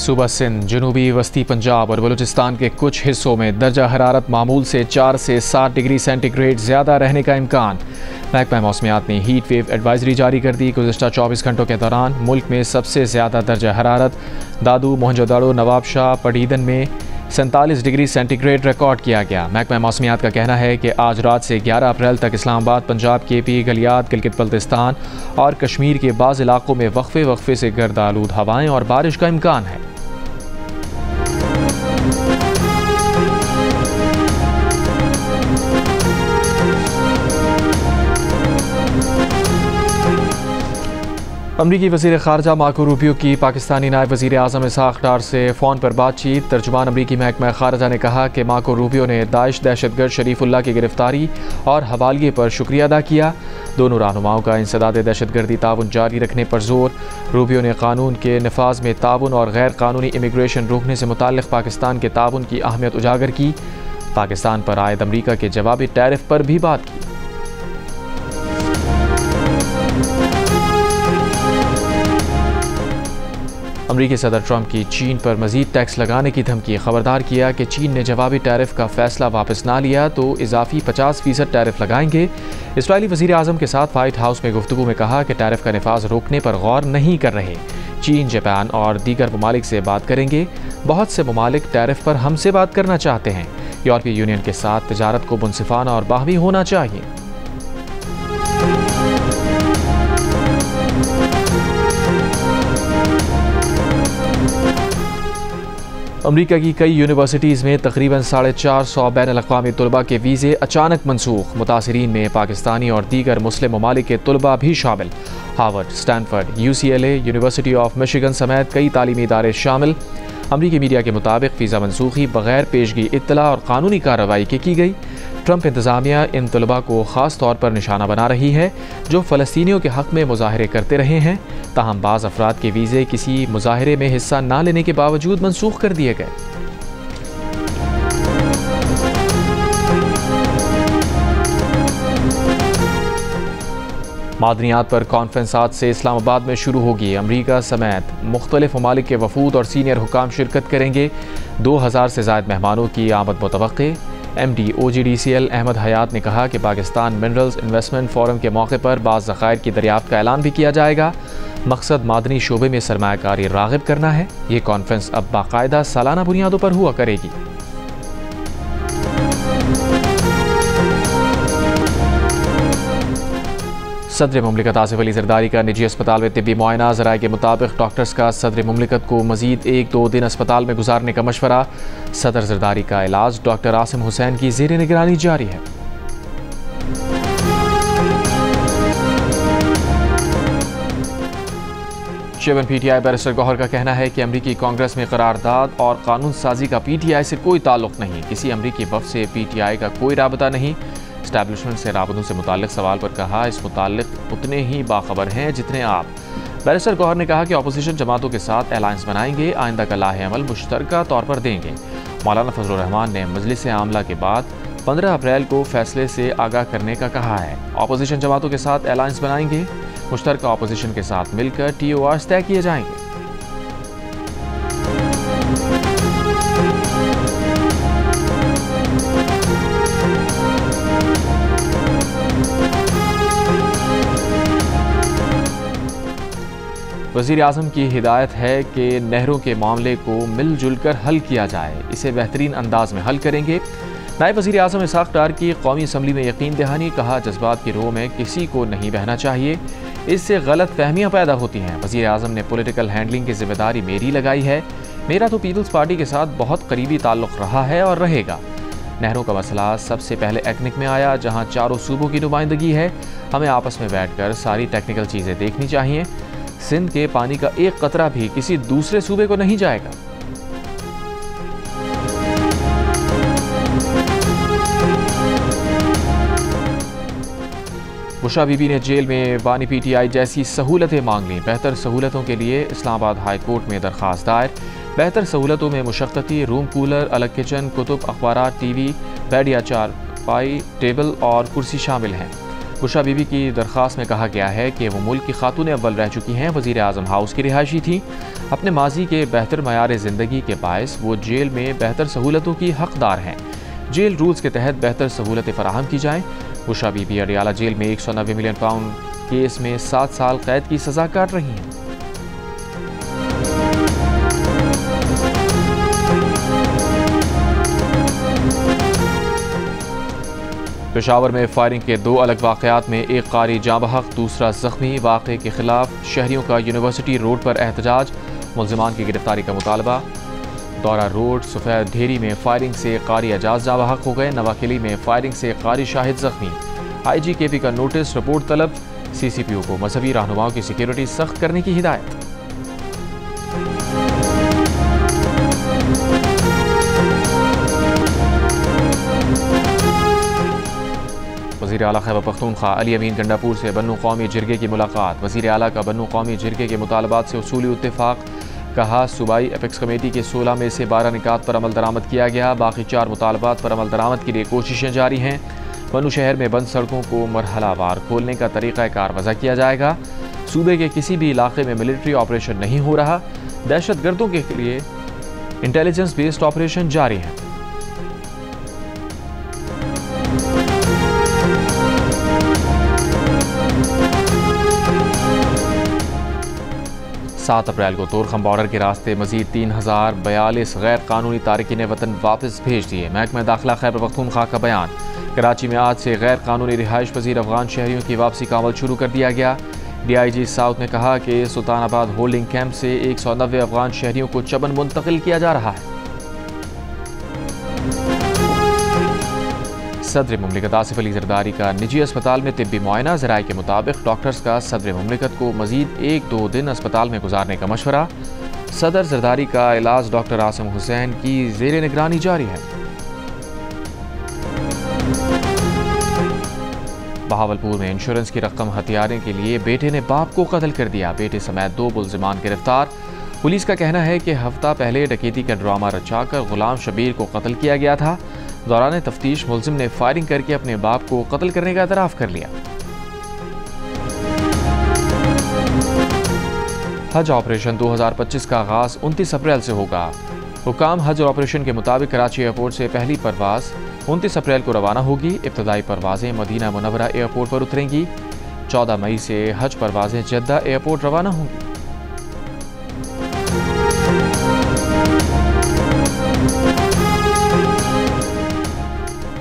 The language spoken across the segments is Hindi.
सूबा सिंध, जनूबी वस्ती पंजाब और बलूचिस्तान के कुछ हिस्सों में दर्जा हरारत मामूल से 4 से 7 डिग्री सेंटीग्रेड ज़्यादा रहने का इम्कान। महकमा मौसमियात ने हीट वेव एडवाइजरी जारी कर दी। गुज़श्ता 24 घंटों के दौरान मुल्क में सबसे ज़्यादा दर्जा हरारत दादू, मोहनजोदड़ो, नवाबशाह, पटीदन में 47 डिग्री सेंटीग्रेड रिकॉर्ड किया गया। महकमा मौसमियात का कहना है कि आज रात से 11 अप्रैल तक इस्लामाबाद, पंजाब, केपी, गलियात, गिलगित बल्तिस्तान और कश्मीर के बाज़ इलाकों में वक्फे से गर्द आलूद हवाएं और बारिश का इम्कान है। अमरीकी वज़ीर ख़ारजा मार्को रूबियो की पाकिस्तानी नायब वज़ीर आज़म इसहाक़ डार से फ़ोन पर बातचीत। तर्जुमान अमरीकी महकमा ख़ारजा ने कहा कि मार्को रूबियो ने दाइश दहशतगर्द शरीफुल्लाह की गिरफ्तारी और हवालिये पर शुक्रिया अदा किया। दोनों रहनुमाओं का इंसदाद दहशतगर्दी ताउन जारी रखने पर जोर। रूबियो ने कानून के नफाज में ताउन और गैर कानूनी इमिग्रेशन रोकने से मुताल्लिक़ पाकिस्तान के ताउन की अहमियत उजागर की। पाकिस्तान पर आयद अमरीका के जवाबी टैरिफ पर भी बात की। अमरीकी सदर ट्रंप की चीन पर मजीद टैक्स लगाने की धमकी। खबरदार किया कि चीन ने जवाबी टैरिफ का फैसला वापस ना लिया तो इजाफी 50% टैरिफ लगाएंगे। इसराइली वज़ीर आज़म के साथ व्हाइट हाउस में गुफ्तगू में कहा कि टैरिफ का नफाज रोकने पर गौर नहीं कर रहे। चीन, जापान और दीगर ममालिक से बात करेंगे। बहुत से ममालिक टैरिफ पर हमसे बात करना चाहते हैं। यूरोपीय यूनियन के साथ तिजारत को मुनसिफाना और बाहमी होना चाहिए। अमरीका की कई यूनिवर्सिटीज़ में तकरीबन 450 बैनुल-अक़वामी तलबा के वीज़े अचानक मनसूख। मुतासिरीन में पाकिस्तानी और दीगर मुस्लिम ममालिक के तलबा भी शामिल। Harvard, Stanford, UCLA, university of Michigan समेत कई तालीमी इदारे शामिल। अमरीकी मीडिया के मुताबिक वीज़ा मनसूखी बगैर पेशगी इत्तला और कानूनी कार्रवाई के की गई। ट्रंप इंतज़ामिया इन तलबा को ख़ास तौर पर निशाना बना रही है जो फ़लस्तीनियों के हक़ में मुज़ाहरे करते रहे हैं। ताहम बाज़ अफराद के वीज़े किसी मुज़ाहरे में हिस्सा न लेने के बावजूद मनसूख कर दिए गए। मादनियात पर कॉन्फ्रेंस आज से इस्लामाबाद में शुरू होगी। अमरीका समेत मुख्तलिफ ममालिक के वफूद और सीनियर हुकाम शिरकत करेंगे। 2000 से ज़ायद मेहमानों की आमद मुतवक्के। MD OGDCL अहमद हयात ने कहा कि पाकिस्तान मिनरल्स इन्वेस्टमेंट फोरम के मौके पर बाज़ ज़खायर की दरियाफ्त का ऐलान भी किया जाएगा। मकसद मादनी शोबे में सरमायाकारी राग़िब करना है। ये कॉन्फ्रेंस अब बाकायदा सालाना बुनियादों पर हुआ करेगी। सदर मुमलिकत आसिफ अली ज़रदारी का निजी अस्पताल में तिब्बी मुआयना। ज़राए के मुताबिक डॉक्टर्स का सदर मुमलिकत को मजीद 1-2 दिन अस्पताल में गुजारने का मशवरा। सदर ज़रदारी का इलाज डॉक्टर आसिम हुसैन की ज़ेर निगरानी जारी है। चेयरमैन PTI बैरिस्टर गौहर का कहना है कि अमरीकी कांग्रेस में करारदाद और कानून साजी का PTI से कोई ताल्लुक नहीं। किसी अमरीकी वफ़द से PTI का कोई राबता नहीं। एस्टैब्लिशमेंट से राबतों से मुताल्लिक सवाल पर कहा, इस मुताल्लिक उतने ही बाखबर हैं जितने आप। बैरिस्टर गौहर ने कहा कि अपोजिशन जमातों के साथ अलायंस बनाएंगे। आइंदा का लाहे अमल मुश्तरका तौर पर देंगे। मौलाना फजलुर रहमान ने मजलिस आमला के बाद 15 अप्रैल को फैसले से आगाह करने का कहा है। अपोजिशन जमातों के साथ अलायंस बनाएंगे। मुश्तरका अपोजिशन के साथ मिलकर TORs तय किए जाएंगे। वज़ीर आज़म की हिदायत है कि नहरों के मामले को मिलजुल कर हल किया जाए। इसे बेहतरीन अंदाज में हल करेंगे। नायब वज़ीर आज़म इसहाक़ डार की कौमी असम्बली में यकीन दहानी। कहा, जज्बात की रोह में किसी को नहीं बहना चाहिए, इससे गलत फहमियाँ पैदा होती हैं। वज़ीर आज़म ने पॉलिटिकल हैंडलिंग की जिम्मेदारी मेरी लगाई है। मेरा तो पीपल्स पार्टी के साथ बहुत करीबी ताल्लुक़ रहा है और रहेगा। नहरों का मसला सबसे पहले एटनिक में आया, जहाँ चारों सूबों की नुमाइंदगी है। हमें आपस में बैठ कर सारी टेक्निकल चीज़ें देखनी चाहिए। सिंध के पानी का एक कतरा भी किसी दूसरे सूबे को नहीं जाएगा। बुशरा बीबी ने जेल में बानी PTI जैसी सहूलतें मांग लीं। बेहतर सहूलतों के लिए इस्लामाबाद हाई कोर्ट में दरख्वास्त दायर। बेहतर सहूलतों में मुशक्क़ती रूम, कूलर, अलग किचन, कुतुब, अखबारात, TV, बेड या चारपाई, टेबल और कुर्सी शामिल हैं। बुशरा बीबी की दरख्वास्त में कहा गया है कि वो मुल्क की खातून अव्वल रह चुकी हैं, वज़ीर आज़म हाउस की रिहायशी थी। अपने माजी के बेहतर मयार ज़िंदगी के बायस वो जेल में बेहतर सहूलतों की हकदार हैं। जेल रूल्स के तहत बेहतर सहूलतें फराहम की जाएँ। बुशरा बीबी अडियाला जेल में 190 मिलियन पाउंड केस में 7 साल कैद की सज़ा काट रही हैं। पेशावर में फायरिंग के 2 अलग वाक़यात में एक कारी जाँ बहक, दूसरा जख्मी। वाक़े के खिलाफ शहरियों का यूनिवर्सिटी रोड पर एहतजाज, मुल्ज़िमान की गिरफ्तारी का मुतालबा। दौरा रोड सफ़ेद ढेरी में फायरिंग से कारी एजाज जाँ बहक हो गए। नवाकिली में फायरिंग से कारी शाहिद जख्मी। IGKP का नोटिस, रिपोर्ट तलब। CCPO को मजहबी रहनुमाओं की सिक्योरिटी सख्त करने की हिदायत। वज़ीर आला खैबर पख्तूनख्वा अली अमीन गंडापुर से बन्नू कौमी जिरगे की मुलाकात। वज़ीर आला का बन्नू कौमी जिरगे के मुतालबात से उसूली इत्तेफाक। कहा सूबाई एपेक्स कमेटी के 16 में से 12 निकात पर अमल दरामद किया गया। बाकी 4 मुतालबात पर अमल दरामद के लिए कोशिशें जारी हैं। बन्नू शहर में बंद सड़कों को मरहलावार खोलने का तरीक़ाकार वज़ा किया जाएगा। सूबे के किसी भी इलाके में मिलिट्री ऑपरेशन नहीं हो रहा। दहशतगर्दों के लिए इंटेलिजेंस बेस्ड ऑपरेशन जारी है। 7 अप्रैल को तोरखम बॉर्डर के रास्ते मजीद 3042 गैर कानूनी तारकीन वतन वापस भेज दिए। महकमा दाखिला खैबर पख्तूनख्वा का बयान। कराची में आज से गैर कानूनी रिहाइश पजीर अफगान शहरियों की वापसी का अमल शुरू कर दिया गया। DIG साउथ ने कहा कि सुल्तानाबाद होल्डिंग कैंप से 190 अफगान शहरियों को चबन मुंतकिल किया जा रहा है। सदर मुमलिकत आसिफ अली जरदारी का निजी अस्पताल में तिब्बी मुआयना। ज़राए के मुताबिक डॉक्टर्स का सदर मुमलिकत को मजीद 1-2 दिन अस्पताल में गुजारने का मशवरा। सदर जरदारी का इलाज डॉक्टर आसिम हुसैन की ज़ेर निगरानी जारी है। बहावलपुर में इंश्योरेंस की रकम हथियाने के लिए बेटे ने बाप को कत्ल कर दिया। बेटे समेत 2 मुल्ज़िमान गिरफ्तार। पुलिस का कहना है कि हफ्ता पहले डकैती का ड्रामा रचाकर गुलाम शबीर को कत्ल किया गया था। दौरान तफ्तीश मुल्जिम ने फायरिंग करके अपने बाप को कत्ल करने का एतराफ़ कर लिया। हज ऑपरेशन 2025 का आगाज़ 29 अप्रैल से होगा। हुकाम हज ऑपरेशन के मुताबिक कराची एयरपोर्ट से पहली परवाज़ 29 अप्रैल को रवाना होगी। इब्तदाई परवाज़ें मदीना मुनव्वरा एयरपोर्ट पर उतरेंगी। 14 मई से हज परवाज़ें जद्दा एयरपोर्ट रवाना होंगी।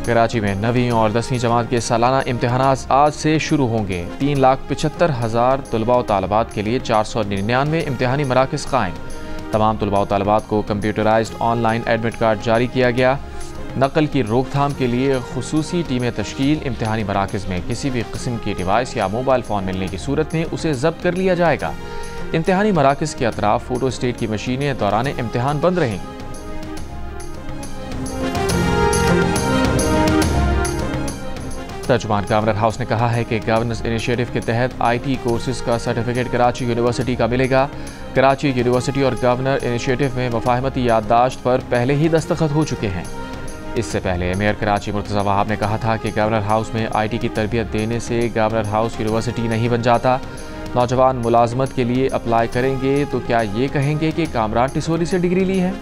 कराची में 9वीं और 10वीं जमात के सालाना इम्तिहानात आज से शुरू होंगे। 3,75,000 तलबा व तालबात के लिए 499 इम्तिहानी मराकज़ कायम। तमाम तलबा व तालबात को कंप्यूटराइज्ड ऑनलाइन एडमिट कार्ड जारी किया गया। नकल की रोकथाम के लिए खुसूसी टीमें तश्कील। इम्तिहानी मराकज़ में किसी भी किस्म की डिवाइस या मोबाइल फ़ोन मिलने की सूरत में उसे जब्त कर लिया जाएगा। इम्तिहानी मराकज़ के अतराफ फ़ोटो स्टेट की मशीनें दौरान इम्तिहान बंद रहेंगी। तर्जुमान गवर्नर हाउस ने कहा है कि गवर्नेंस इनिशिएटिव के तहत IT कोर्सेज का सर्टिफिकेट कराची यूनिवर्सिटी का मिलेगा। कराची यूनिवर्सिटी और गवर्नर इनिशिएटिव में मुफाहमती याददाश्त पर पहले ही दस्तखत हो चुके हैं। इससे पहले मेयर कराची मुर्तज़ा वहाब ने कहा था कि गवर्नर हाउस में IT की तरबियत देने से गवर्नर हाउस यूनिवर्सिटी नहीं बन जाता। नौजवान मुलाजमत के लिए अप्लाई करेंगे तो क्या ये कहेंगे कि कामरान टिसोली से डिग्री ली है?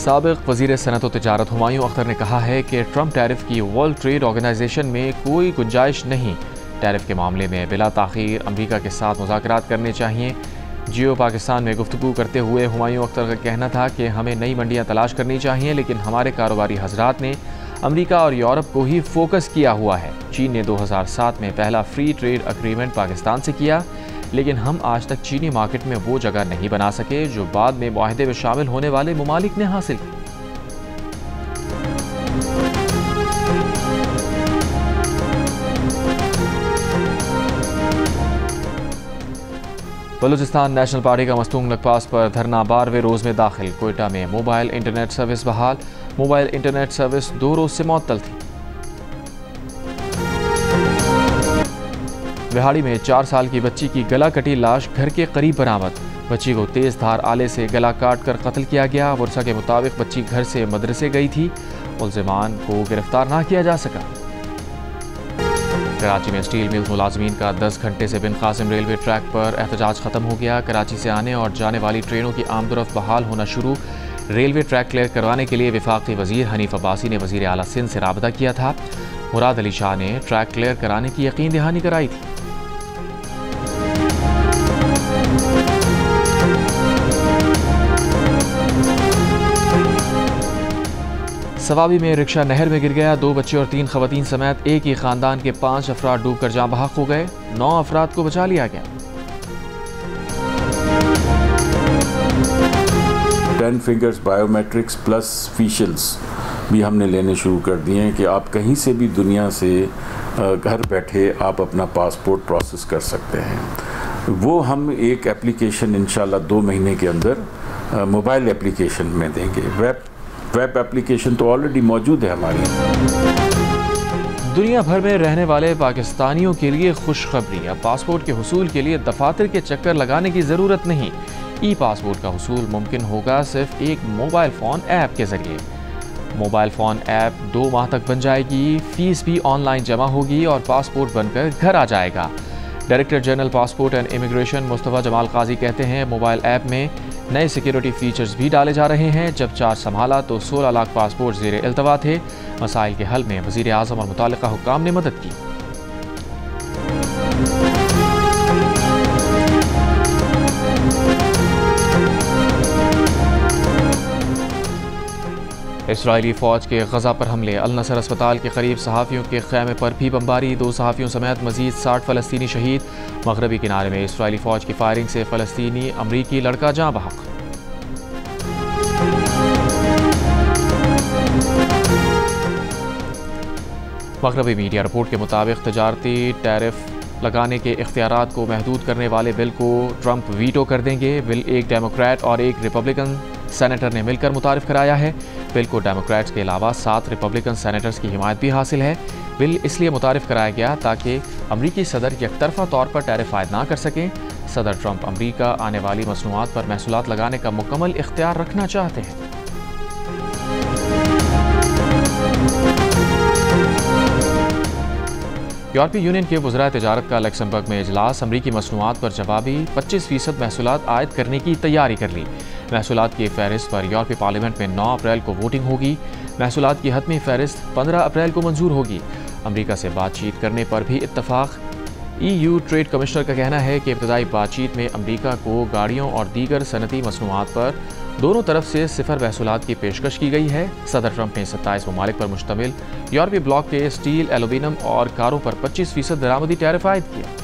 साबिक़ वज़ीर सनअत व तिजारत हुमायूं अख्तर ने कहा है कि ट्रंप टैरिफ की वर्ल्ड ट्रेड ऑर्गेनाइजेशन में कोई गुंजाइश नहीं। टैरिफ के मामले में बिला ताख़ीर अमरीका के साथ मुज़ाकरात करने चाहिए। जियो पाकिस्तान में गुफ्तगू करते हुए हुमायूं अख्तर का कहना था कि हमें नई मंडियाँ तलाश करनी चाहिए, लेकिन हमारे कारोबारी हजरात ने अमरीका और यूरोप को ही फोकस किया हुआ है। चीन ने 2007 में पहला फ्री ट्रेड एग्रीमेंट पाकिस्तान से किया, लेकिन हम आज तक चीनी मार्केट में वो जगह नहीं बना सके जो बाद में मुआहदे में शामिल होने वाले ममालिक ने हासिल की। बलूचिस्तान नेशनल पार्टी का मस्तूंग नगपास पर धरना 12वें रोज़ में दाखिल। कोयटा में मोबाइल इंटरनेट सर्विस बहाल। मोबाइल इंटरनेट सर्विस 2 रोज़ से मुअत्तल थी। बिहाड़ी में 4 साल की बच्ची की गला कटी लाश घर के करीब बरामद। बच्ची को तेज़ धार आले से गला काट कर कत्ल किया गया। वर्षा के मुताबिक बच्ची घर से मदरसे गई थी। मुल्ज़िमान को गिरफ्तार ना किया जा सका। कराची में स्टील मिल मुलाजमीन का 10 घंटे से बिन कासिम रेलवे ट्रैक पर एहतजाज ख़त्म हो गया। कराची से आने और जाने वाली ट्रेनों की आमदोरफ्त बहाल होना शुरू। रेलवे ट्रैक क्लियर करवाने के लिए वफाकी वज़ीर हनीफ अब्बासी ने वज़ीर आला सिंध से राबता किया था। मुराद अली शाह ने ट्रैक क्लियर कराने की यकीन दहानी कराई थी। सवाबी में रिक्शा नहर में गिर गया। 2 बच्चे और 3 खवातीन समेत एक ही खानदान के 5 अफराद डूबकर जाँ बहक हो गए। 9 अफराद को बचा लिया गया। 10 फिंगर्स बायोमेट्रिक्स प्लस फेशियल्स भी हमने लेने शुरू कर दिए हैं कि आप कहीं से भी दुनिया से घर बैठे आप अपना पासपोर्ट प्रोसेस कर सकते हैं। वो हम एक एप्लीकेशन इंशाल्लाह 2 महीने के अंदर मोबाइल एप्लीकेशन में देंगे। वेब एप्लीकेशन तो ऑलरेडी मौजूद है हमारी। दुनिया भर में रहने वाले पाकिस्तानियों के लिए खुशखबरी। अब पासपोर्ट के हुसूल के लिए दफातर के चक्कर लगाने की ज़रूरत नहीं। ई पासपोर्ट का हुसूल मुमकिन होगा सिर्फ एक मोबाइल फ़ोन ऐप के ज़रिए। मोबाइल फ़ोन ऐप 2 माह तक बन जाएगी। फ़ीस भी ऑनलाइन जमा होगी और पासपोर्ट बनकर घर आ जाएगा। Director general passport and immigration Mustafa Jamal Kazi कहते हैं मोबाइल ऐप में नए सिक्योरिटी फीचर्स भी डाले जा रहे हैं। जब चार्ज संभाला तो 16 लाख पासपोर्ट ज़ेर इल्तवा थे। मसाइल के हल में वज़ीर आज़म और मुताल्लिक़ा हुक्काम ने मदद की। इसराइली फ़ौज के गज़ा पर हमले। अल नसर अस्पताल के करीब सहाफ़ियों के ख़ैमे पर भी बमबारी। 2 सहाफ़ियों समेत मज़ीद 60 फ़लस्तीनी शहीद। मगरबी किनारे में इसराइली फ़ौज की फायरिंग से फ़लस्तीनी अमरीकी लड़का जाँ बहक। मगरबी मीडिया रिपोर्ट के मुताबिक तजारती टैरिफ लगाने के इख्तियारात को महदूद करने वाले बिल को ट्रंप वीटो कर देंगे। बिल एक डेमोक्रेट और एक रिपब्लिकन सेनेटर ने मिलकर मुतारिफ कराया है। बिल को डेमोक्रेट्स के अलावा 7 रिपब्लिकन सेनेटर्स की हिमायत भी हासिल है। बिल इसलिए मुतारिफ कराया गया ताकि अमरीकी सदर यकतरफा तौर पर टैरिफ आयद ना कर सकें। सदर ट्रंप अमरीका आने वाली मसनूआत पर महसूलात लगाने का मुकम्मल इख्तियार रखना चाहते हैं। यूरोपीय यूनियन के वज़राए तिजारत का लक्समबर्ग में इजलास। अमरीकी मसनूआत पर जवाबी 25% महसूलात आयद करने की तैयारी कर ली। महसूलात की फ़हरिस्त पर यूरोपीय पार्लियामेंट में 9 अप्रैल को वोटिंग होगी। महसूलात की हतमी फ़हरिस्त 15 अप्रैल को मंजूर होगी। अमरीका से बातचीत करने पर भी इत्तफाक। EU ट्रेड कमिश्नर का कहना है कि इब्तदाई बातचीत में अमरीका को गाड़ियों और दीगर सनती मसनूआत पर दोनों तरफ से 0 महसूलात की पेशकश की गई है। सदर ट्रंप ने 27 ममालिक पर मुश्तमिल यूरोपीय ब्लॉक के स्टील, एल्यूमीनियम और कारों पर 25% दरामदी टैरिफ आयद किया।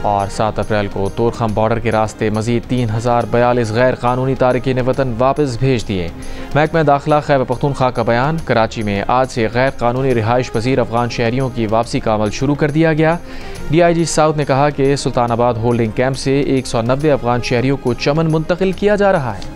और 7 अप्रैल को तोरखम बॉर्डर के रास्ते मजीद 3042 गैर कानूनी तारिकीन वतन वापस भेज दिए। महकमा दाखिला खैबर पख्तूनख्वा का बयान। कराची में आज से गैर कानूनी रिहाइश पजीर अफगान शहरियों की वापसी का अमल शुरू कर दिया गया। DIG साउथ ने कहा कि सुल्तानाबाद होल्डिंग कैंप से 190 अफगान शहरियों को चमन मुंतकिल किया जा रहा है।